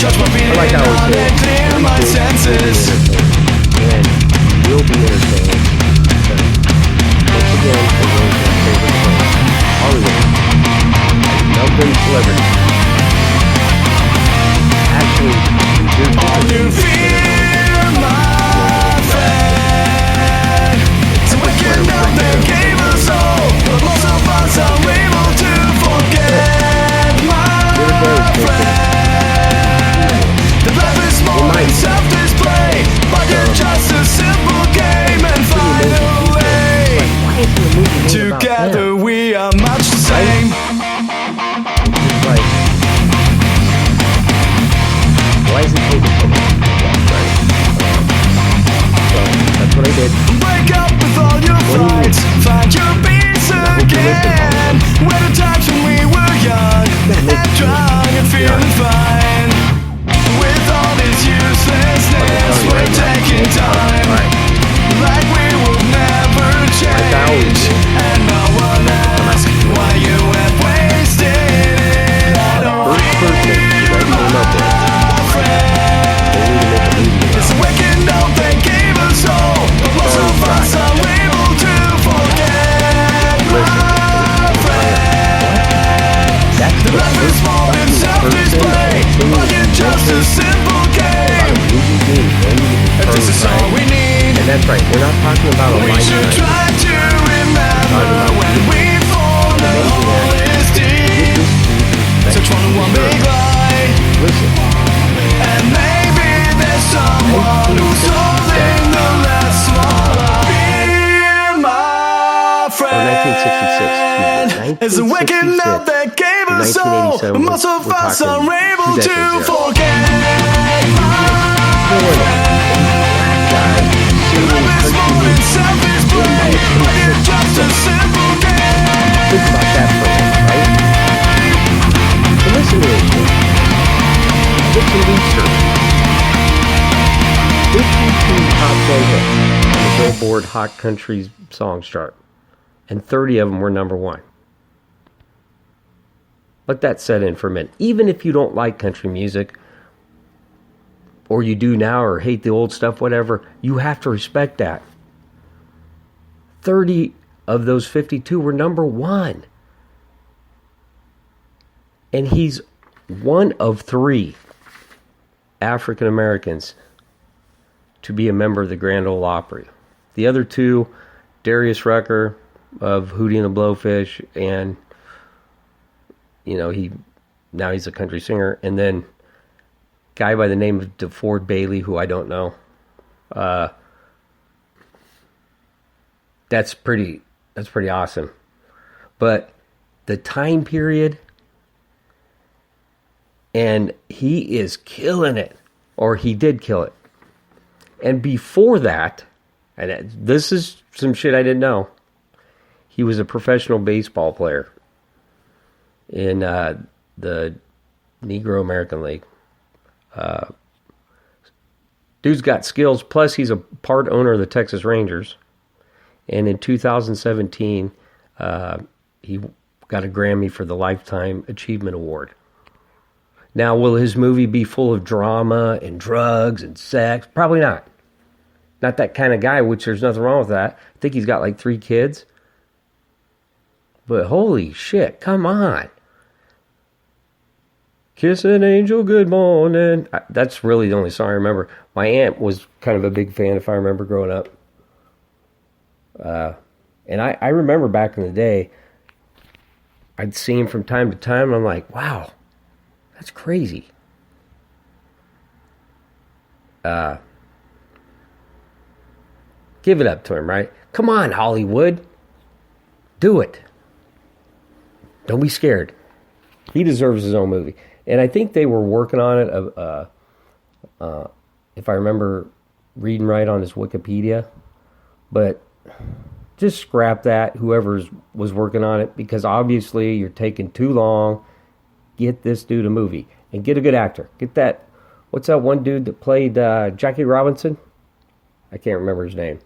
I like how we say and will be entertaining. Once again, it was my favorite film, Hollywood. Melbourne celebrity. Actually, you fear, my friend. So we can know they gave us all, but most of us are able to forget, my friend. The life is more than self-display, but you're just a simple game and find a way. Together we are much the same. Why is it taking so long? Right. So that's what I did. Wake up with all your fights, find your peace again. Where the times when we were young and drunk and feeling fine. With all this uselessness, we're taking time, like we would never change. And no one asks why you have wasted it. I don't fear my friend. It's waking up they gave us all, but most of us are able to forget, my friend. The life is more than self-display, but you're just a simple game. If this is all we need, and that's right, we're not talking about a we should try to remember when we fall the hole is deep. Search for the one big lie. Listen. And maybe there's someone who's holding the last small eye. Be my friend. 1966. It's a waking up that gave us all. Most of us are able to forget, my friend. The life is more than self-display, but it's just a simple game. Think about that for a minute, right? So listen to this. Get some research. 52 top 10 hits on the Billboard Hot Country Songs chart, and 30 of them were number one. Let that set in for a minute. Even if you don't like country music, or you do now, or hate the old stuff, whatever, you have to respect that. 30 of those 52 were number one. And he's one of three African Americans to be a member of the Grand Ole Opry. The other two, Darius Rucker of Hootie and the Blowfish, and he's a country singer, and then guy by the name of DeFord Bailey, who I don't know. That's pretty awesome. But the time period, and he is killing it, or he did kill it. And before that, and this is some shit I didn't know, he was a professional baseball player in the Negro American League. Dude's got skills, plus he's a part owner of the Texas Rangers. And in 2017, he got a Grammy for the Lifetime Achievement Award. Now, will his movie be full of drama and drugs and sex? Probably not. Not that kind of guy, which there's nothing wrong with that. I think he's got like 3 kids. But holy shit, come on. Kiss an angel, good morning. That's really the only song I remember. My aunt was kind of a big fan, if I remember growing up. And I remember back in the day, I'd see him from time to time, and I'm like, wow, that's crazy. Give it up to him, right? Come on, Hollywood. Do it. Don't be scared. He deserves his own movie. And I think they were working on it, if I remember reading right on his Wikipedia. But just scrap that, whoever was working on it, because obviously you're taking too long. Get this dude a movie. And get a good actor. Get that, what's that one dude that played Jackie Robinson? I can't remember his name.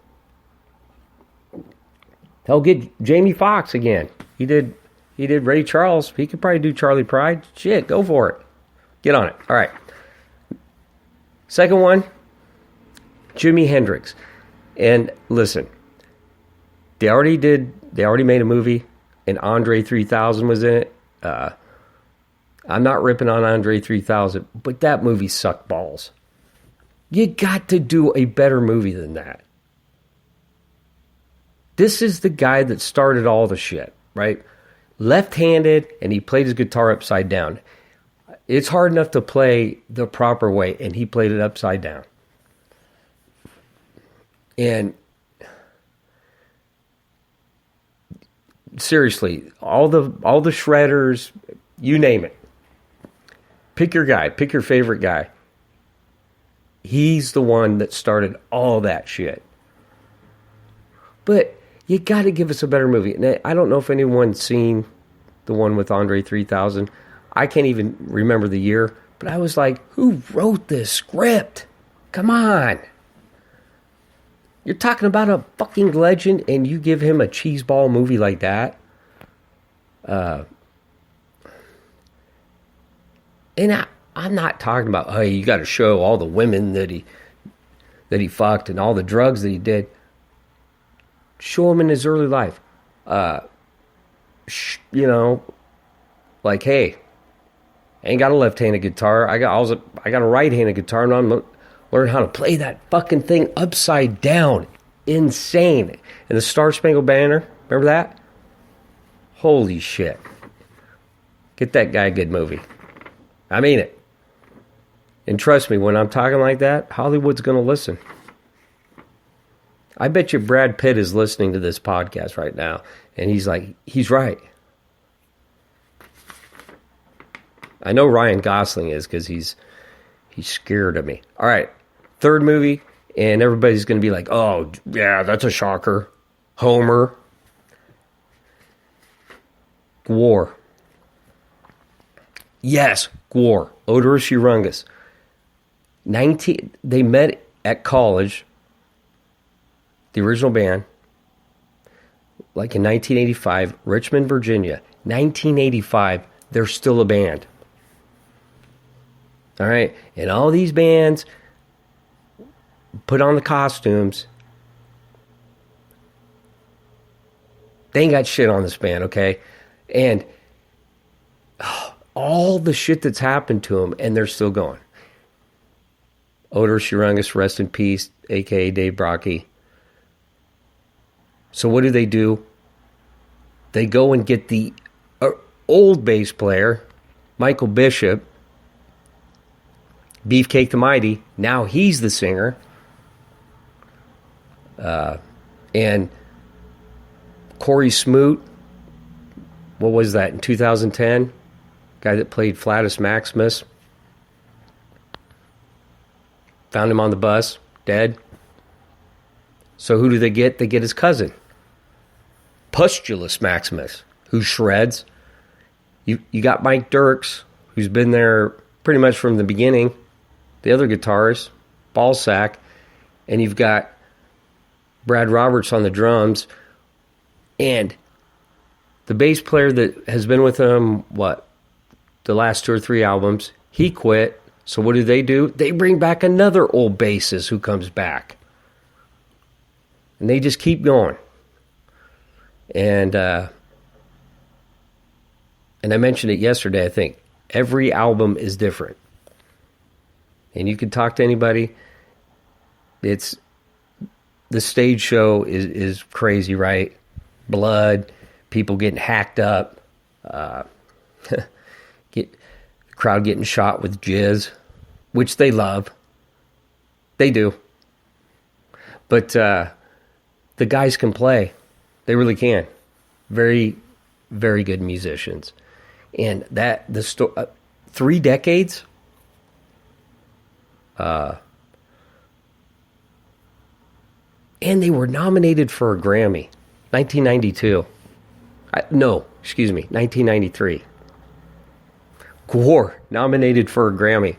Hell, get Jamie Foxx again. He did Ray Charles. He could probably do Charlie Pride. Shit, go for it. Get on it. All right. Second one, Jimi Hendrix. And listen, they already made a movie, and Andre 3000 was in it. I'm not ripping on Andre 3000, but that movie sucked balls. You got to do a better movie than that. This is the guy that started all the shit, right? Left-handed, and he played his guitar upside down. It's hard enough to play the proper way, and he played it upside down. And seriously, all the shredders, you name it. Pick your guy, pick your favorite guy. He's the one that started all that shit. But you got to give us a better movie. And I don't know if anyone's seen the one with Andre 3000. I can't even remember the year, but I was like, who wrote this script? Come on. You're talking about a fucking legend, and you give him a cheeseball movie like that? And I'm not talking about, hey, you got to show all the women that he fucked and all the drugs that he did. Show him in his early life. Like, hey, I ain't got a left-handed guitar. I got a right-handed guitar, and I'm going to learn how to play that fucking thing upside down. Insane. And the Star Spangled Banner, remember that? Holy shit. Get that guy a good movie. I mean it. And trust me, when I'm talking like that, Hollywood's going to listen. I bet you Brad Pitt is listening to this podcast right now, and he's like, he's right. I know Ryan Gosling is, because he's scared of me. All right, third movie, and everybody's going to be like, oh, yeah, that's a shocker. Homer. War. Yes, War. Odorous Urungus. They met at college, the original band, like in 1985, Richmond, Virginia. 1985, they're still a band. All right? And all these bands put on the costumes. They ain't got shit on this band, okay? And all the shit that's happened to them, and they're still going. Odorous Urungus, rest in peace, a.k.a. Dave Brocky. So what do? They go and get the old bass player, Michael Bishop, Beefcake the Mighty. Now he's the singer. And Corey Smoot, what was that, in 2010? Guy that played Flatus Maximus. Found him on the bus, dead. So who do they get? They get his cousin, Pustulus Maximus, who shreds. You got Mike Dirks, who's been there pretty much from the beginning. The other guitarist, Ballsack. And you've got Brad Roberts on the drums. And the bass player that has been with them, the last 2 or 3 albums, he quit. So what do? They bring back another old bassist who comes back. And they just keep going. And I mentioned it yesterday, I think. Every album is different. And you can talk to anybody. The stage show is crazy, right? Blood, people getting hacked up, crowd getting shot with jizz, which they love. They do. But the guys can play. They really can. Very, very good musicians. And 3 decades. And they were nominated for a Grammy. 1992. 1993. War, nominated for a Grammy.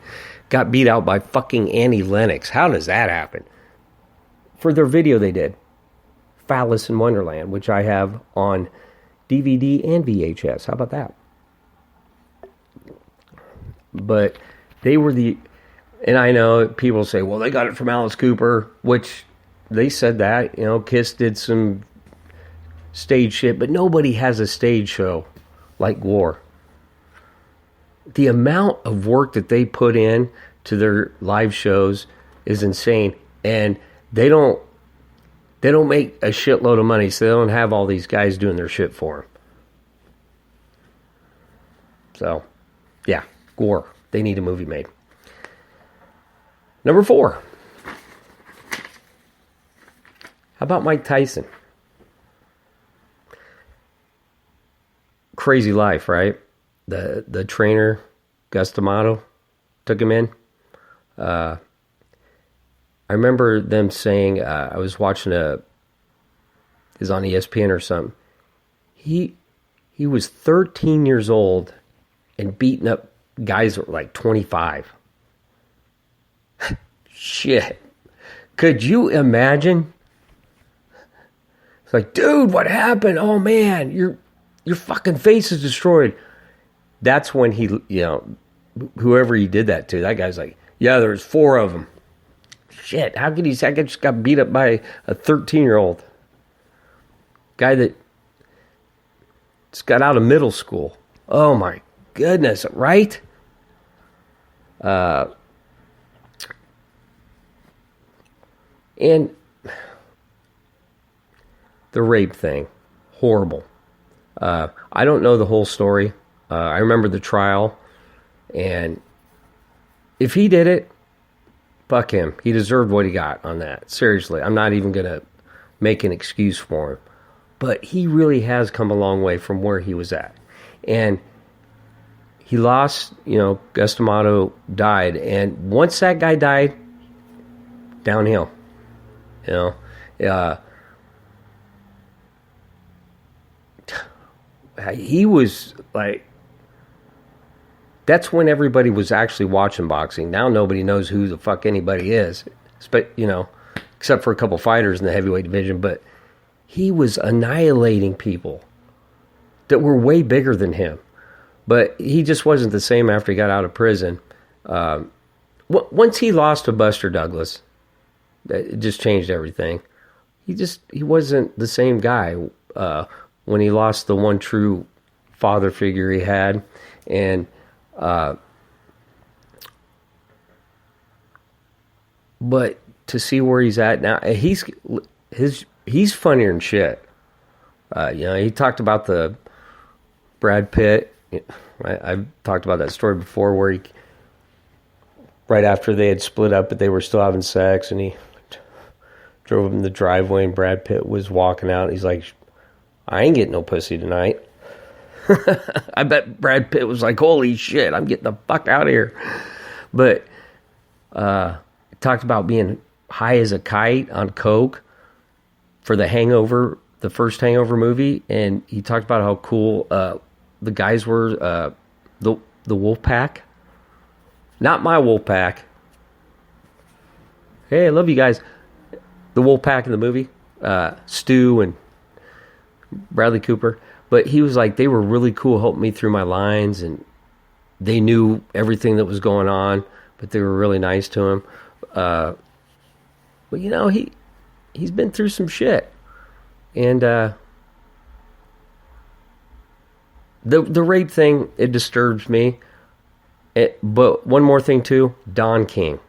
Got beat out by fucking Annie Lennox. How does that happen? For their video they did. Phallus in Wonderland, which I have on DVD and VHS. How about that? But they were And I know people say, well, they got it from Alice Cooper, which they said that. Kiss did some stage shit, but nobody has a stage show like War. The amount of work that they put in to their live shows is insane. And they don't make a shitload of money, so they don't have all these guys doing their shit for them. So, yeah, Gore. They need a movie made. Number 4. How about Mike Tyson? Crazy life, right? The trainer, Gus D'Amato, took him in. I remember them saying, I was watching is on ESPN or something. He was 13 years old and beating up guys that were like 25. Shit. Could you imagine? It's like, dude, what happened? Oh man, your fucking face is destroyed. That's when he, whoever he did that to, that guy's like, yeah, there's 4 of them. Shit, how could he say I just got beat up by a 13-year-old guy that just got out of middle school? Oh my goodness, right? And the rape thing, horrible. I don't know the whole story. I remember the trial, and if he did it, fuck him. He deserved what he got on that. Seriously, I'm not even going to make an excuse for him. But he really has come a long way from where he was at. And he lost, Gus D'Amato died. And once that guy died, downhill. He was like, that's when everybody was actually watching boxing. Now nobody knows who the fuck anybody is, except for a couple fighters in the heavyweight division. But he was annihilating people that were way bigger than him. But he just wasn't the same after he got out of prison. Once he lost to Buster Douglas, it just changed everything. He wasn't the same guy when he lost the one true father figure he had. And but to see where he's at now, he's funnier than shit. He talked about the Brad Pitt. I've talked about that story before, where right after they had split up, but they were still having sex, and he drove him in the driveway, and Brad Pitt was walking out, and he's like, I ain't getting no pussy tonight. I bet Brad Pitt was like, holy shit, I'm getting the fuck out of here. But talked about being high as a kite on coke for The Hangover, the first Hangover movie, and he talked about how cool the guys were, the Wolf Pack. Not my Wolf Pack. Hey, I love you guys. The Wolf Pack in the movie, Stu and Bradley Cooper. But he was like, they were really cool, helping me through my lines, and they knew everything that was going on, but they were really nice to him. But he's been through some shit, and the rape thing, it disturbs me. But one more thing too, Don King,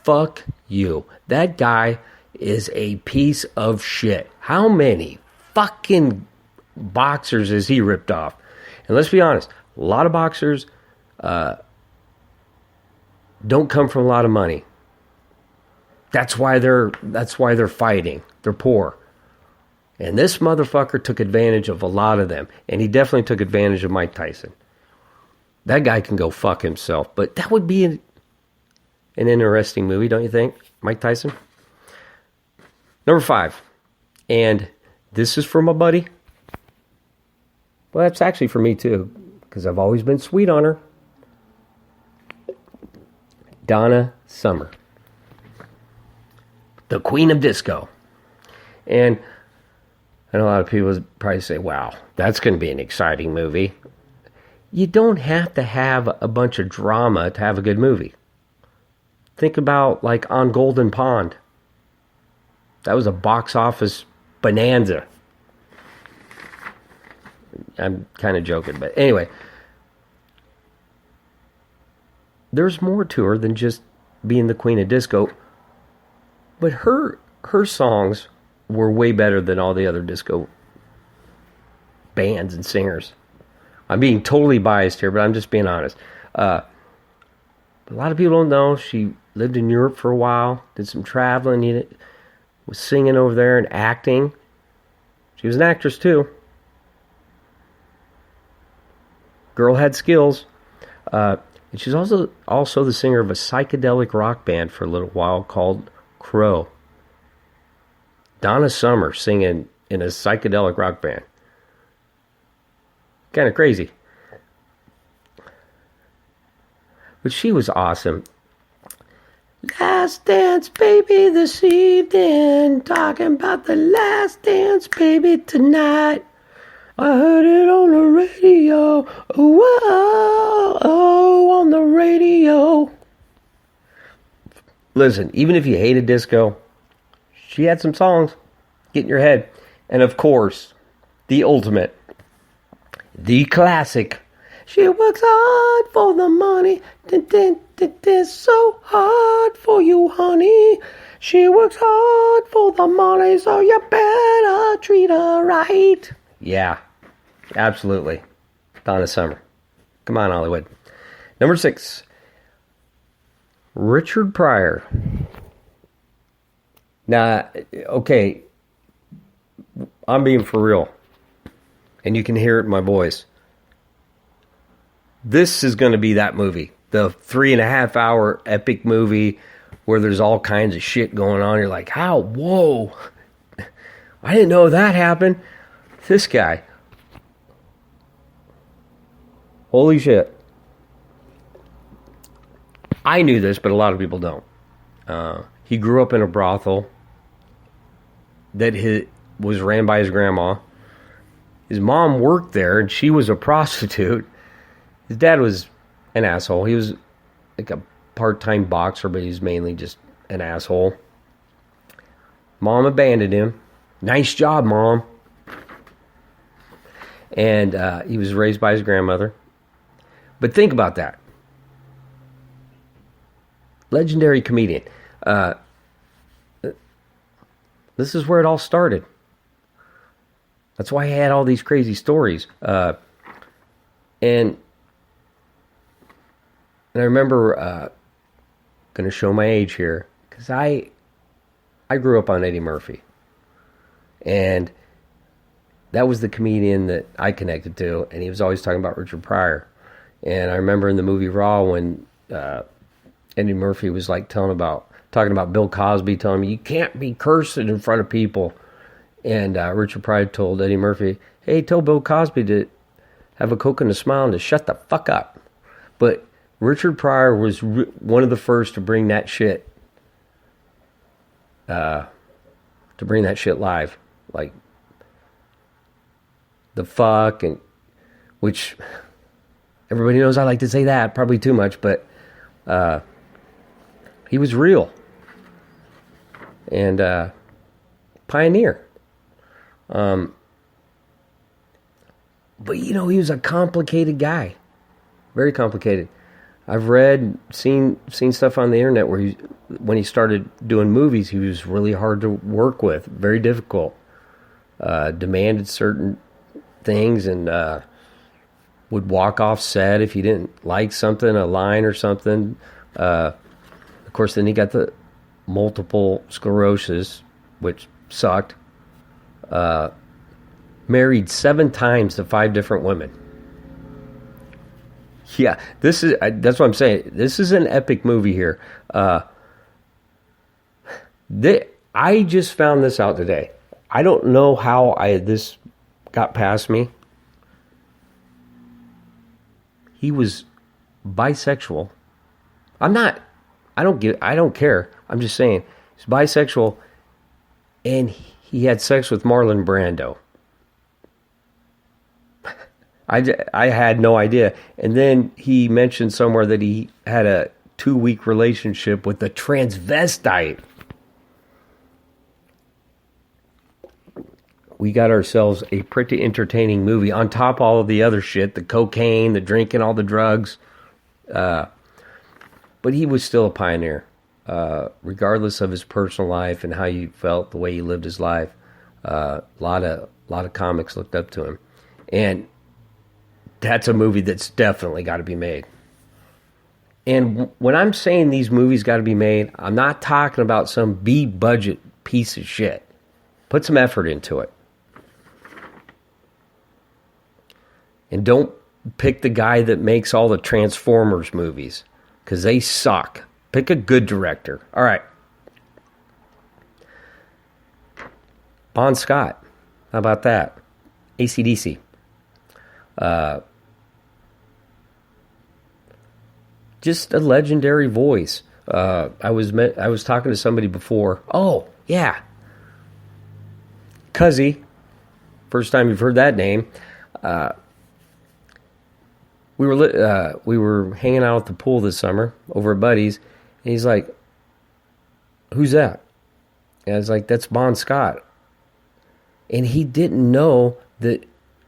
fuck you. That guy is a piece of shit. How many fucking boxers is he ripped off? And let's be honest, a lot of boxers don't come from a lot of money. That's why they're fighting. They're poor. And this motherfucker took advantage of a lot of them, and he definitely took advantage of Mike Tyson. That guy can go fuck himself, but that would be an interesting movie, don't you think? Mike Tyson. Number 5, and this is for my buddy. Well, that's actually for me too, because I've always been sweet on her. Donna Summer, the Queen of Disco. And I know a lot of people would probably say, wow, that's going to be an exciting movie. You don't have to have a bunch of drama to have a good movie. Think about like On Golden Pond. That was a box office bonanza. I'm kind of joking, but anyway. There's more to her than just being the queen of disco. But her songs were way better than all the other disco bands and singers. I'm being totally biased here, but I'm just being honest. A lot of people don't know she lived in Europe for a while, did some traveling, was singing over there and acting. She was an actress too. Girl had skills. And she's also the singer of a psychedelic rock band for a little while called Crow. Donna Summer singing in a psychedelic rock band. Kind of crazy. But she was awesome. Last dance, baby, this evening. Talking about the last dance, baby, tonight. I heard it on the radio. Oh, on the radio. Listen, even if you hated disco, she had some songs. Get in your head. And of course, the ultimate, the classic. She works hard for the money. So hard for you, honey. She works hard for the money, so you better treat her right. Yeah, absolutely. Donna Summer. Come on, Hollywood. Number 6. Richard Pryor. Now, okay, I'm being for real. And you can hear it in my voice. This is going to be that movie. The 3.5-hour epic movie where there's all kinds of shit going on. You're like, how? Whoa. I didn't know that happened. This guy. Holy shit. I knew this, but a lot of people don't. He grew up in a brothel that was ran by his grandma. His mom worked there, and she was a prostitute. His dad was an asshole. He was like a part-time boxer, but he's mainly just an asshole. Mom abandoned him. Nice job, Mom. And he was raised by his grandmother. But think about that. Legendary comedian. This is where it all started. That's why he had all these crazy stories. And I remember, going to show my age here, because I grew up on Eddie Murphy. And that was the comedian that I connected to, and he was always talking about Richard Pryor. And I remember in the movie Raw when Eddie Murphy was like talking about Bill Cosby, telling me, you can't be cursing in front of people. And Richard Pryor told Eddie Murphy, hey, tell Bill Cosby to have a Coke and a smile and to shut the fuck up. But Richard Pryor was one of the first to bring that shit, live. Like, the fuck, and which everybody knows I like to say that, probably too much, but he was real. And pioneer. But he was a complicated guy. Very complicated. I've seen stuff on the internet where when he started doing movies, he was really hard to work with, very difficult. Demanded certain things and would walk off set if he didn't like something, a line or something. Of course, then he got the multiple sclerosis, which sucked. Married 7 times to 5 different women. Yeah, that's what I'm saying. This is an epic movie here. I just found this out today. I don't know how this got past me. He was bisexual. I don't care. I'm just saying he's bisexual, and he had sex with Marlon Brando. I had no idea. And then he mentioned somewhere that he had a 2-week relationship with a transvestite. We got ourselves a pretty entertaining movie on top of all of the other shit, the cocaine, the drinking, all the drugs. But he was still a pioneer, regardless of his personal life and how he felt, the way he lived his life. A lot of comics looked up to him. And that's a movie that's definitely got to be made. And when I'm saying these movies got to be made, I'm not talking about some B-budget piece of shit. Put some effort into it. And don't pick the guy that makes all the Transformers movies, because they suck. Pick a good director. All right. Bon Scott. How about that? AC/DC. Just a legendary voice. I was talking to somebody before. Oh, yeah. Cuzzy. First time you've heard that name. We were hanging out at the pool this summer over at Buddy's, and he's like, "Who's that?" And I was like, "That's Bon Scott." And he didn't know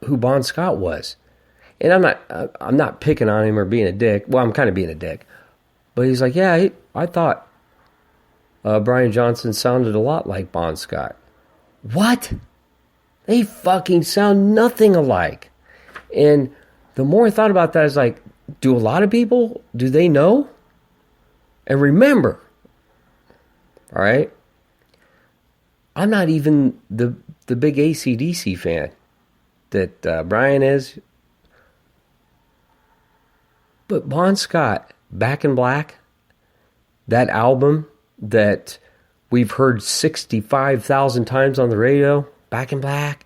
who Bon Scott was. And I'm not picking on him or being a dick. Well, I'm kind of being a dick. But he's like, "Yeah, I thought Brian Johnson sounded a lot like Bon Scott." What? They fucking sound nothing alike. And the more I thought about that, I was like, do a lot of people, do they know? And remember, all right, I'm not even the big AC/DC fan that Brian is. But Bon Scott, Back in Black, that album that we've heard 65,000 times on the radio, Back in Black,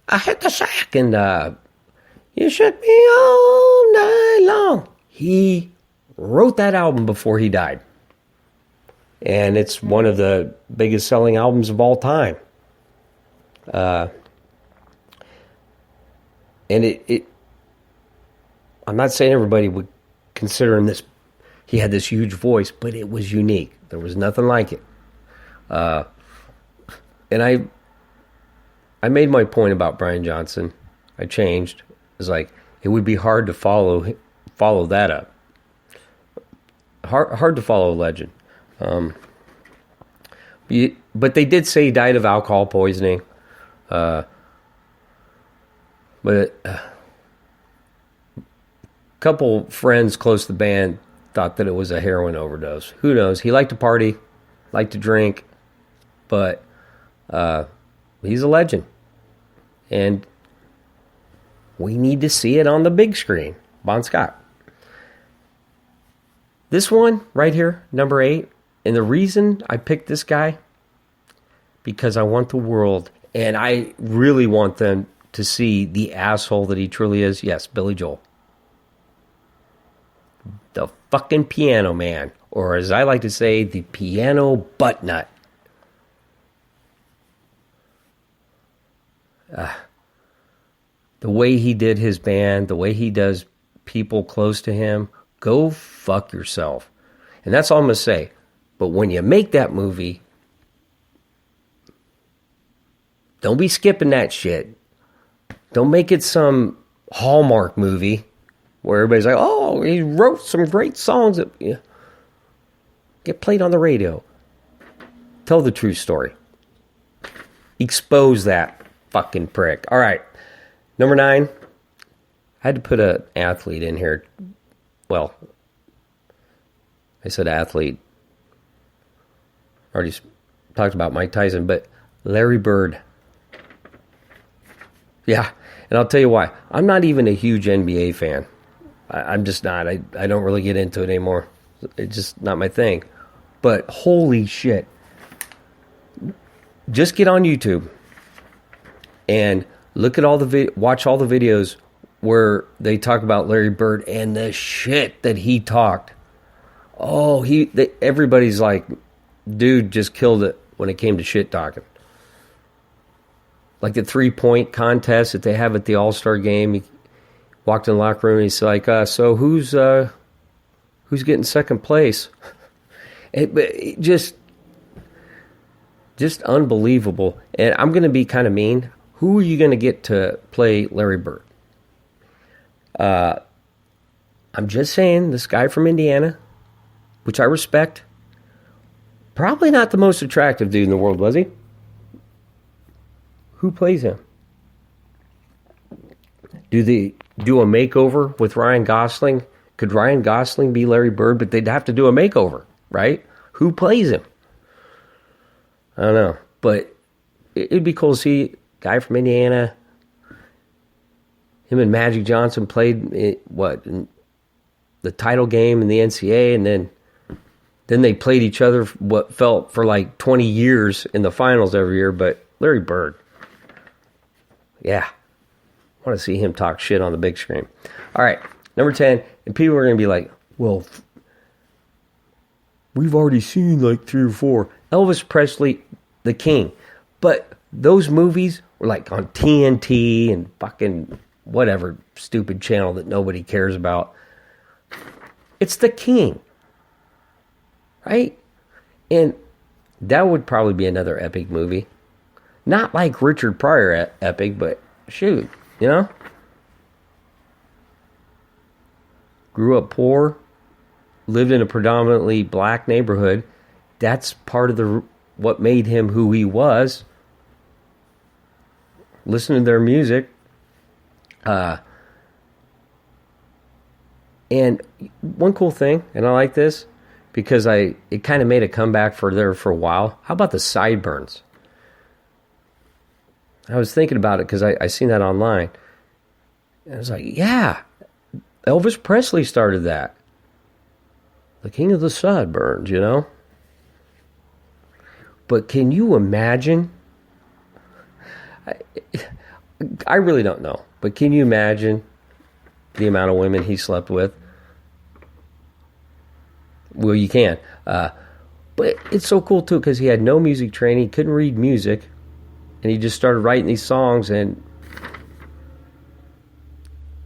I hit the sack, and you shook me all night long. He wrote that album before he died. And it's one of the biggest selling albums of all time. And I'm not saying everybody would consider him he had this huge voice, but it was unique. There was nothing like it. And I made my point about Brian Johnson. I changed. It was like, it would be hard to follow that up. Hard to follow a legend. But they did say he died of alcohol poisoning. But a couple friends close to the band thought that it was a heroin overdose. Who knows? He liked to party, liked to drink, but he's a legend. And we need to see it on the big screen. Bon Scott. This one right here, number 8, and the reason I picked this guy, because I want the world, and I really want them to see the asshole that he truly is. Yes, Billy Joel. The fucking piano man, or as I like to say, the piano butt nut. The way he did his band, the way he does people close to him, go fuck yourself. And that's all I'm going to say. But when you make that movie, don't be skipping that shit. Don't make it some Hallmark movie where everybody's like, oh, he wrote some great songs that get played on the radio. Tell the true story. Expose that fucking prick. All right. Number 9, I had to put an athlete in here. Well, I said athlete. Already talked about Mike Tyson, but Larry Bird. Yeah, and I'll tell you why. I'm not even a huge NBA fan. I'm just not. I don't really get into it anymore. It's just not my thing. But holy shit. Just get on YouTube and look at watch all the videos where they talk about Larry Bird and the shit that he talked. Oh, everybody's like, dude just killed it when it came to shit talking. Like the 3-point contest that they have at the All-Star game. He walked in the locker room and he's like, so who's who's getting second place. It just unbelievable. And I'm going to be kind of mean. Who are you going to get to play Larry Bird? I'm just saying, this guy from Indiana, which I respect, probably not the most attractive dude in the world, was he? Who plays him? Do they do a makeover with Ryan Gosling? Could Ryan Gosling be Larry Bird? But they'd have to do a makeover, right? Who plays him? I don't know. But it'd be cool to see a guy from Indiana. Him and Magic Johnson played in the title game in the NCAA, and then they played each other what felt for like 20 years in the finals every year. But Larry Bird, yeah, I want to see him talk shit on the big screen. All right, number 10, and people are going to be like, well, we've already seen like 3 or 4. Elvis Presley, the king. But those movies were like on TNT and fucking whatever stupid channel that nobody cares about. It's the king. Right? And that would probably be another epic movie. Not like Richard Pryor epic, but shoot, you know? Grew up poor, lived in a predominantly black neighborhood. That's part of what made him who he was. Listen to their music. And one cool thing, and I like this, because it kind of made a comeback for a while. How about the sideburns? I was thinking about it because I seen that online. And I was like, yeah, Elvis Presley started that. The king of the sideburns, you know? But can you imagine? I really don't know. But can you imagine the amount of women he slept with? Well, you can. But it's so cool, too, because he had no music training. He couldn't read music. And he just started writing these songs, and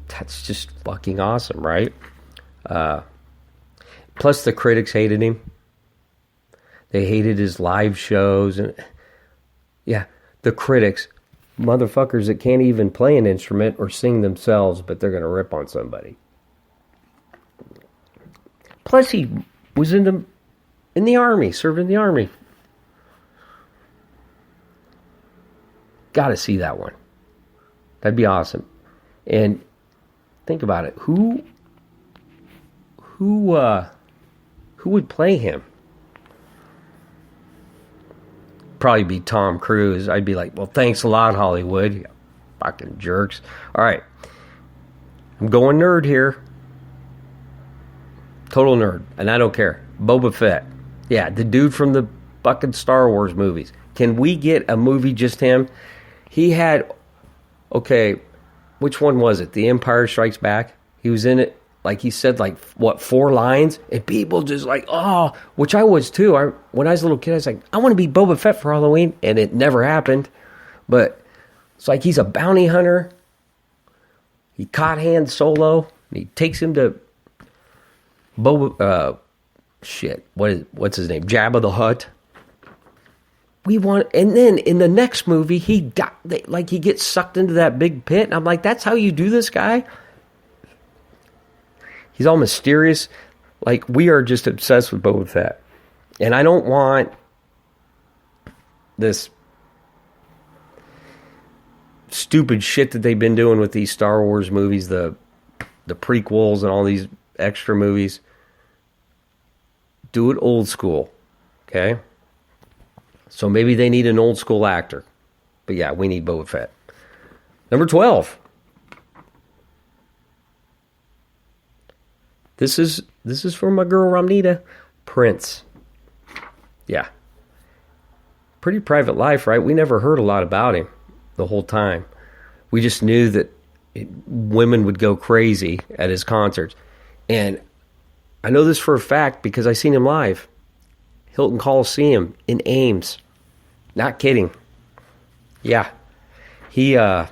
that's just fucking awesome, right? Plus, the critics hated him. They hated his live shows. And yeah, the critics, motherfuckers that can't even play an instrument or sing themselves, but they're going to rip on somebody. Plus, he was in the army, served in the army. Got to see that one. That'd be awesome. And think about it. Who would play him? Probably be Tom Cruise. I'd be like, well, thanks a lot, Hollywood. You fucking jerks. All right. I'm going nerd here. Total nerd. And I don't care. Boba Fett. Yeah, the dude from the fucking Star Wars movies. Can we get a movie just him? He had, okay, which one was it? The Empire Strikes Back? He was in it, like he said, 4 lines? And people just like, oh, which I was too. When I was a little kid, I was like, I want to be Boba Fett for Halloween. And it never happened. But it's like he's a bounty hunter. He caught Han Solo. And he takes him to what's his name? Jabba the Hutt. And then in the next movie, he gets sucked into that big pit. And I'm like, that's how you do this guy? He's all mysterious. Like, we are just obsessed with Boba Fett. And I don't want this stupid shit that they've been doing with these Star Wars movies, the prequels and all these extra movies. Do it old school, okay? So maybe they need an old school actor. But yeah, we need Boba Fett. Number 12. This is for my girl Ramnita. Prince. Yeah. Pretty private life, right? We never heard a lot about him the whole time. We just knew that women would go crazy at his concerts. And I know this for a fact because I seen him live. Hilton Coliseum in Ames. Not kidding. Yeah. The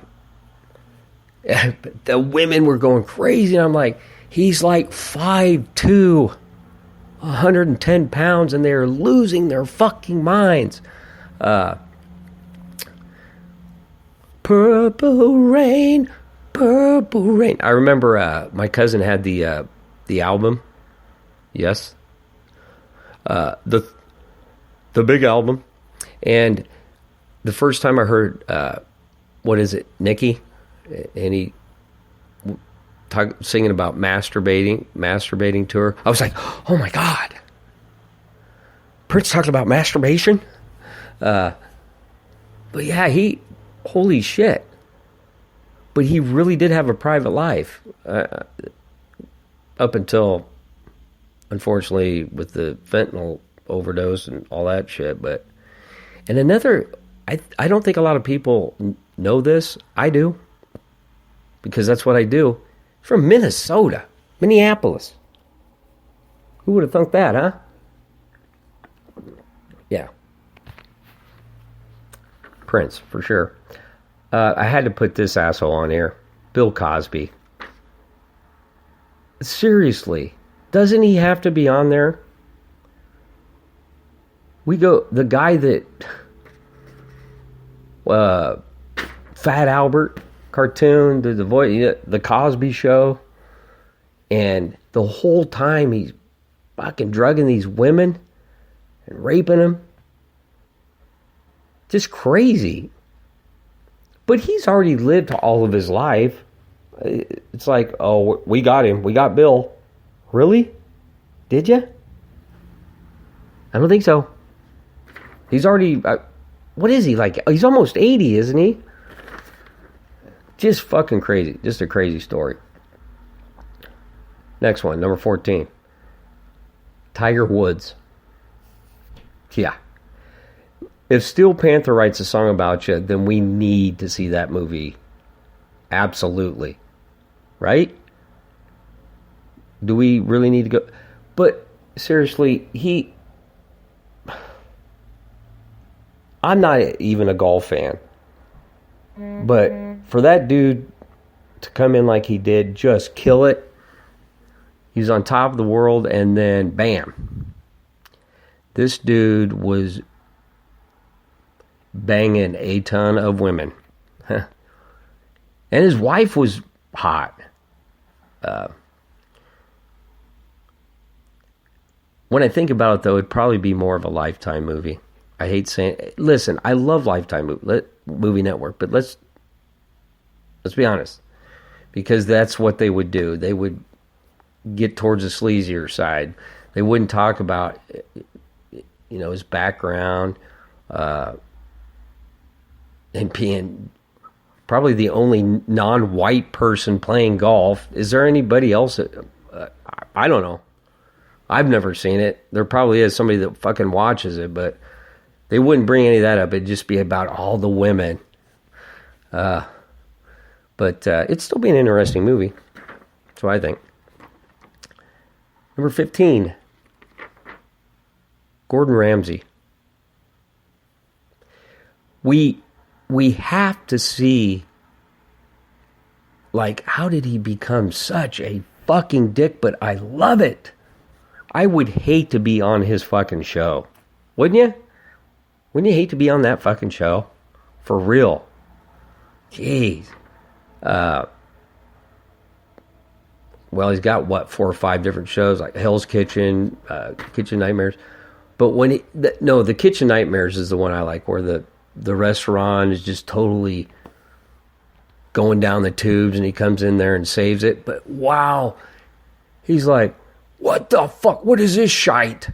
women were going crazy, and I'm like, he's like 5'2". 110 pounds, and they're losing their fucking minds. Purple Rain, Purple Rain. I remember my cousin had the album. Yes. The big album. And the first time I heard, what is it, Nicky? And he singing about masturbating to her. I was like, oh my God. Prince talking about masturbation? But yeah, holy shit. But he really did have a private life. Up until, unfortunately, with the fentanyl overdose and all that shit. And another, I don't think a lot of people know this. I do. Because that's what I do. From Minnesota. Minneapolis. Who would have thunk that, huh? Yeah. Prince, for sure. I had to put this asshole on here. Bill Cosby. Seriously. Doesn't he have to be on there? The guy that... Fat Albert cartoon, the voice, the Cosby Show, and the whole time he's fucking drugging these women and raping them. Just crazy. But he's already lived all of his life. It's like, oh, we got him. We got Bill. Really? Did you? I don't think so. He's already... what is he like? He's almost 80, isn't he? Just fucking crazy. Just a crazy story. Next one, number 14. Tiger Woods. Yeah. If Steel Panther writes a song about you, then we need to see that movie. Absolutely. Right? Do we really need to go? But seriously, I'm not even a golf fan. But for that dude to come in like he did, just kill it. He's on top of the world, and then bam. This dude was banging a ton of women. And his wife was hot. When I think about it, though, it'd probably be more of a Lifetime movie. I hate saying... Listen, I love Lifetime movie Network, but let's be honest. Because that's what they would do. They would get towards the sleazier side. They wouldn't talk about, his background, and being probably the only non-white person playing golf. Is there anybody else? I don't know. I've never seen it. There probably is somebody that fucking watches it, but they wouldn't bring any of that up. It'd just be about all the women. But it'd still be an interesting movie. That's what I think. Number 15. Gordon Ramsay. We have to see, like, how did he become such a fucking dick, but I love it. I would hate to be on his fucking show. Wouldn't you? Wouldn't you hate to be on that fucking show? For real. Jeez. Well, he's got, 4 or 5 different shows, like Hell's Kitchen, Kitchen Nightmares. But when the Kitchen Nightmares is the one I like, where the restaurant is just totally going down the tubes and he comes in there and saves it. But wow, he's like, what the fuck? What is this shite?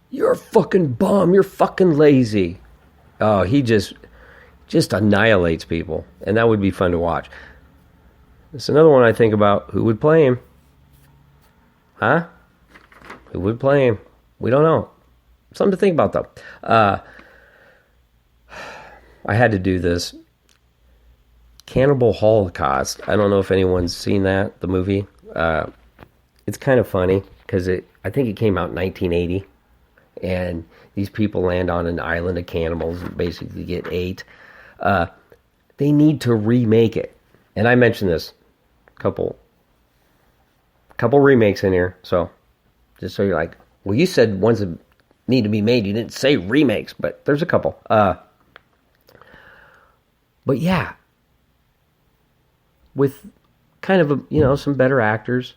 You're a fucking bum. You're fucking lazy. Oh, he just annihilates people. And that would be fun to watch. It's another one I think about. Who would play him? Huh? Who would play him? We don't know. Something to think about, though. I had to do this. Cannibal Holocaust. I don't know if anyone's seen that, the movie. It's kind of funny because I think it came out in 1980. And these people land on an island of cannibals and basically get ate. They need to remake it. And I mentioned this. Couple remakes in here. So Just so you're like, well, you said ones that need to be made. You didn't say remakes, but there's a couple. But yeah, with kind of some better actors.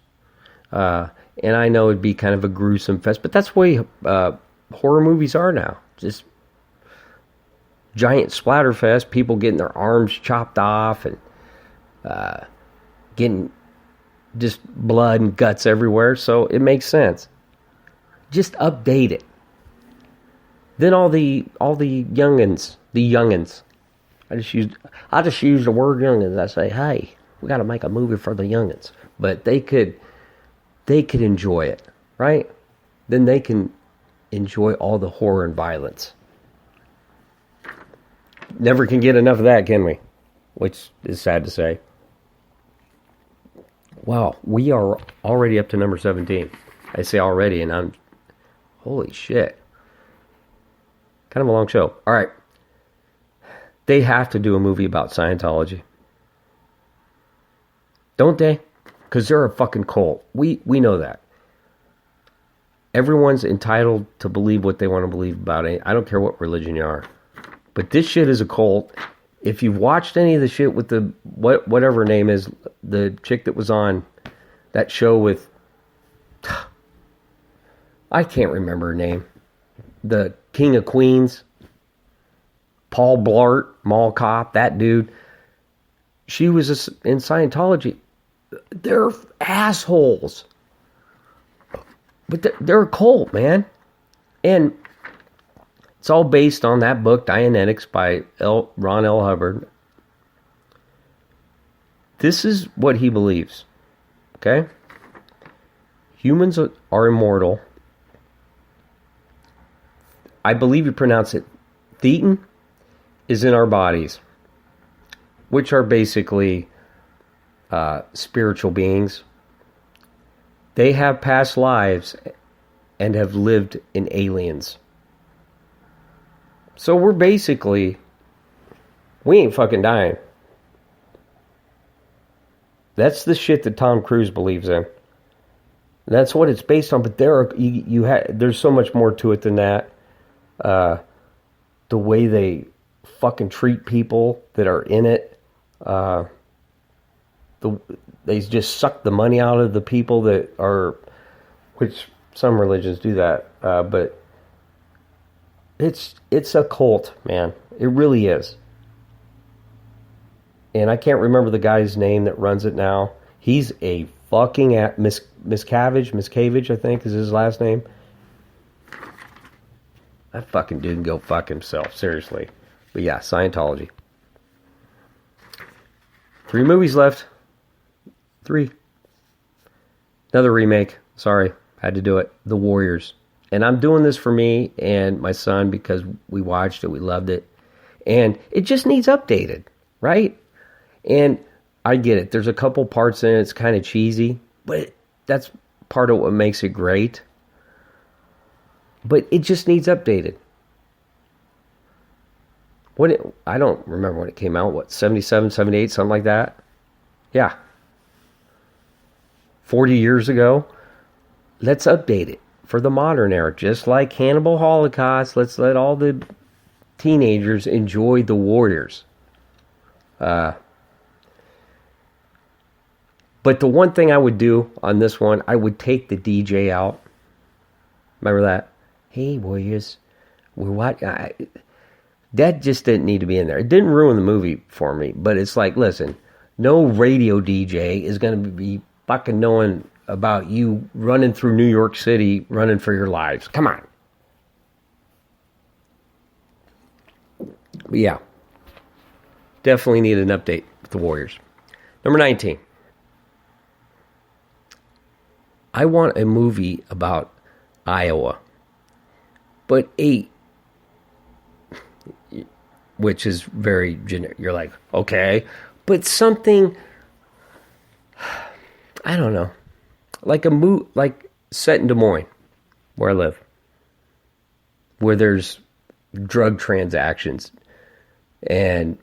And I know it'd be kind of a gruesome fest, but that's the way horror movies are now. Just giant splatter fest, people getting their arms chopped off and getting just blood and guts everywhere. So it makes sense. Just update it. Then all the youngins. I just use the word youngins. I say, hey, we got to make a movie for the youngins, but they could enjoy it, right? Then they can enjoy all the horror and violence. Never can get enough of that, can we? Which is sad to say. Wow, we are already up to number 17. I say already, and holy shit. Kind of a long show. All right. They have to do a movie about Scientology. Don't they? Because they're a fucking cult. We know that. Everyone's entitled to believe what they want to believe about it. I don't care what religion you are. But this shit is a cult. If you've watched any of the shit with the whatever her name is, the chick that was on that show with, I can't remember her name, the King of Queens, Paul Blart, Mall Cop, that dude. She was in Scientology. They're assholes. But they're a cult, man. And it's all based on that book, Dianetics, by Ron L. Hubbard. This is what he believes. Okay? Humans are immortal. I believe you pronounce it Thetan is in our bodies, which are basically spiritual beings. They have past lives and have lived in aliens. So we ain't fucking dying. That's the shit that Tom Cruise believes in. That's what it's based on. But there's so much more to it than that. The way they fucking treat people that are in it. They just suck the money out of the people that are, which some religions do that, but it's a cult, man. It really is. And I can't remember the guy's name that runs it now. He's a fucking Miscavige, I think is his last name. That fucking dude can go fuck himself, seriously. But yeah, Scientology. 3 movies left. 3. Another remake. Sorry, had to do it. The Warriors. And I'm doing this for me and my son because we watched it, we loved it. And it just needs updated, right? And I get it. There's a couple parts in it, it's kind of cheesy, but that's part of what makes it great. But it just needs updated. I don't remember when it came out, 77, 78, something like that? Yeah. 40 years ago. Let's update it for the modern era. Just like Hannibal Holocaust, let's let all the teenagers enjoy the Warriors. But the one thing I would do on this one, I would take the DJ out. Remember that? Hey, Warriors, we're what? That just didn't need to be in there. It didn't ruin the movie for me, but it's like, listen, no radio DJ is going to be fucking knowing about you running through New York City, running for your lives. Come on. But yeah, definitely need an update with the Warriors. Number 19. I want a movie about Iowa, but which is very generic. You're like, okay, but something, I don't know, like set in Des Moines, where I live, where there's drug transactions and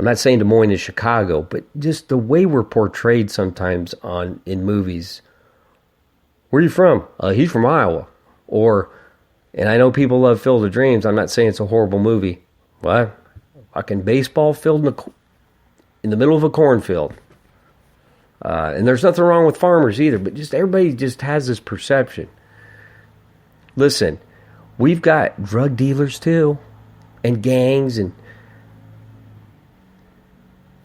I'm not saying Des Moines is Chicago, but just the way we're portrayed sometimes in movies. Where are you from? He's from Iowa. Or, and I know people love Field of Dreams. I'm not saying it's a horrible movie. What? Fucking baseball field in the middle of a cornfield. And there's nothing wrong with farmers either, but just everybody just has this perception. Listen, we've got drug dealers too, and gangs, and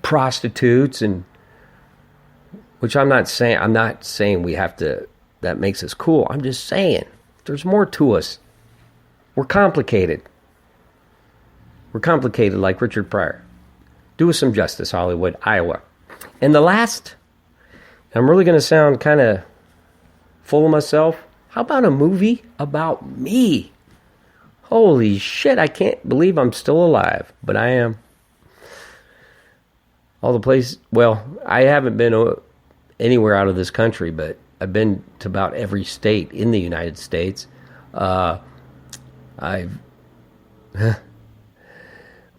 prostitutes, and which I'm not saying we have to, that makes us cool. I'm just saying there's more to us. We're complicated. We're complicated like Richard Pryor. Do us some justice, Hollywood, Iowa. And the last, I'm really going to sound kind of full of myself. How about a movie about me? Holy shit, I can't believe I'm still alive, but I am. All the places, well, I haven't been anywhere out of this country, but I've been to about every state in the United States. Well, a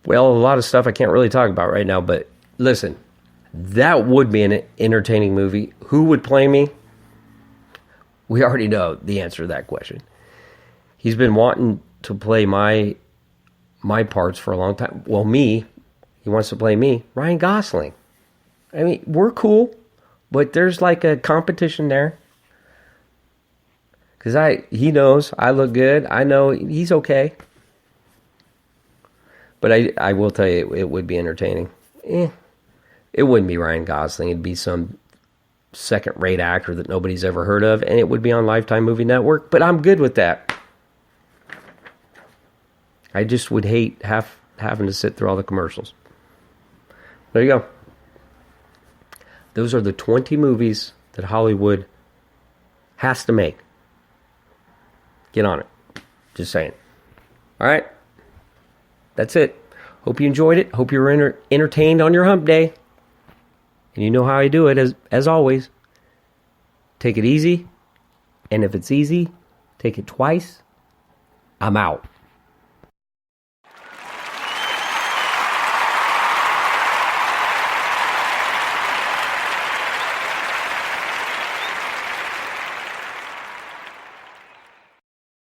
lot of stuff I can't really talk about right now, but listen, that would be an entertaining movie. Who would play me? We already know the answer to that question. He's been wanting to play my parts for a long time. Well, me, he wants to play me, Ryan Gosling. I mean, we're cool, but there's like a competition there. Because he knows I look good. I know he's okay. But I will tell you, it would be entertaining. It wouldn't be Ryan Gosling. It'd be some second-rate actor that nobody's ever heard of, and it would be on Lifetime Movie Network. But I'm good with that. I just would hate having to sit through all the commercials. There you go. Those are the 20 movies that Hollywood has to make. Get on it. Just saying. All right. That's it. Hope you enjoyed it. Hope you were entertained on your hump day. And you know how I do it, as always. Take it easy. And if it's easy, take it twice. I'm out.